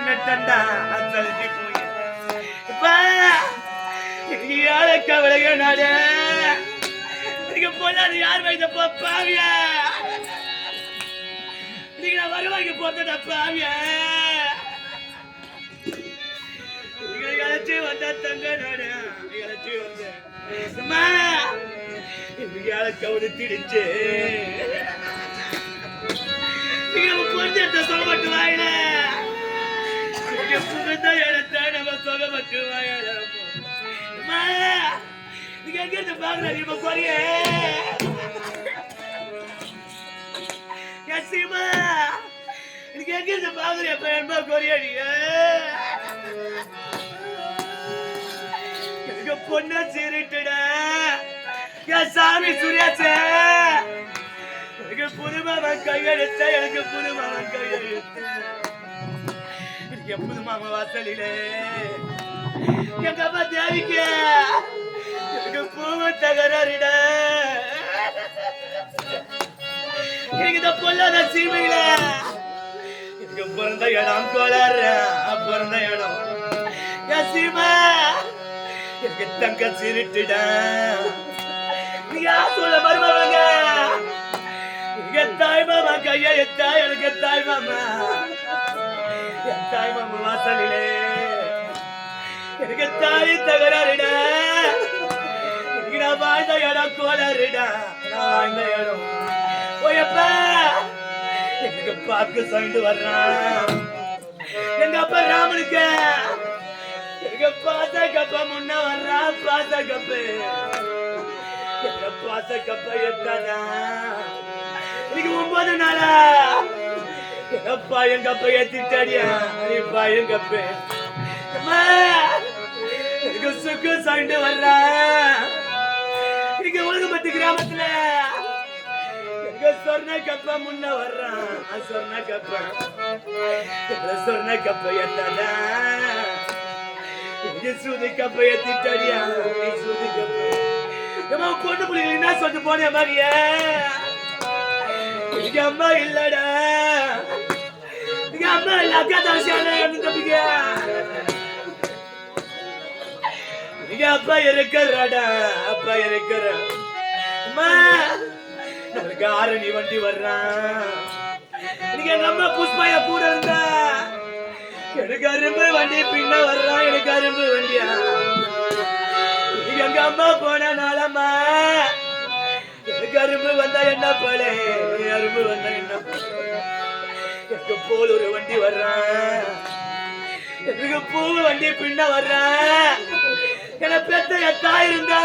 நின்னுட்டா அசல்தி போய் யார கவலைய நாடு நீங்க போனாது யார் வைத்த பாவியா நீங்க நான் வருவாங்க போட்ட பாவியா நீங்க அழைச்சி வந்த தங்க நாடு அழைச்சி வந்த யார கவலை திடிச்சு நீங்க கொஞ்சத்தை சொல்லப்பட்டு வாயில புகழ்ந்த இடத்த நம்ம சொல்லப்பட்டு வாயில நீங்க எங்க இருந்து பாக்குற இப்ப குறைய சீமா நீங்க எங்க இருந்து பாக்குற எப்ப என்பா குறையடி எனக்கு பொண்ணு சீரிட்டுடா என் சாமி சுரியாச்சே எனக்கு புதுமாவன் கையெழுத்த எனக்கு புதுமாவன் கையெழுத்த எனக்கு புதுமாவன் வாசலிலே எங்க அம்மா தேவிக்க எனக்கு பூவு தகராறிட எனக்கு இந்த பொல்லாத சீமையில எனக்கு பிறந்த இடம் கோளாற பிறந்த இடம் என் சீமா எனக்கு தங்க சிரிட்டுட யார் சொல்ல மருமவங்க என் தாய் மாமா கையெழுத்தா எனக்கு தாய் மாமா என் தாய் மாமா வாசலிலே எனக்கு தாய் தகராறிட எனக்கு நான் வாழ்ந்த இடம் கோளாறிடா நான் வாழ்ந்த இடம் ஓயப்பா எனக்கு பார்க்க சொல்லிட்டு வர்றான் எங்க அப்பா ராமனுக்கு எனக்கு பாச கப்ப முன்ன வர்றான் பாச கப்பு எங்க பாச கப்ப எத்தானா இன்னைக்கு 9 நாளா எங்கப்பா எங்க அப்பா ஏத்திட்டாடியா நீப்பா எங்க அப்பா எனக்கு சுக்கு சாண்டு வர்றா இன்னைக்கு உலகப்பட்டு கிராமத்துல எங்க சொர்ண கப்பா முன்ன வர்றான் சொர்ண கப்பா சொர்ண கப்பா எத்தானா இன்னைக்கு சூதி கப்பா ஏத்திட்டாடியா நீ சூதி கப்பா பொண்ணு பிள்ளைங்க என்ன சொல்லிட்டு போனே மாதிரியே எங்க அம்மா இல்லடா எங்க அம்மா இல்ல அக்கா தாசியானே தம்பிங்க எங்க அப்பா இருக்கிறாடா அப்பா இருக்கிற அம்மா நம்மளுக்கு ஆரணி வண்டி வர்றான் நீங்க எங்க அம்மா புஷ்பாயா கூட இருந்தா எனக்கு அரும்பு வண்டி பின்ன வர்றான் எனக்கு அரும்பு வண்டியா எங்க அம்மா போன நாளம்மா எனக்கு அரும்பு வந்தா என்ன போல அரும்பு வந்தா என்ன எனக்கு போல் ஒரு வண்டி வர்றான் எனக்கு பூ வண்டி பின்ன வர்றான் என பெத்த என் தாய் இருந்தா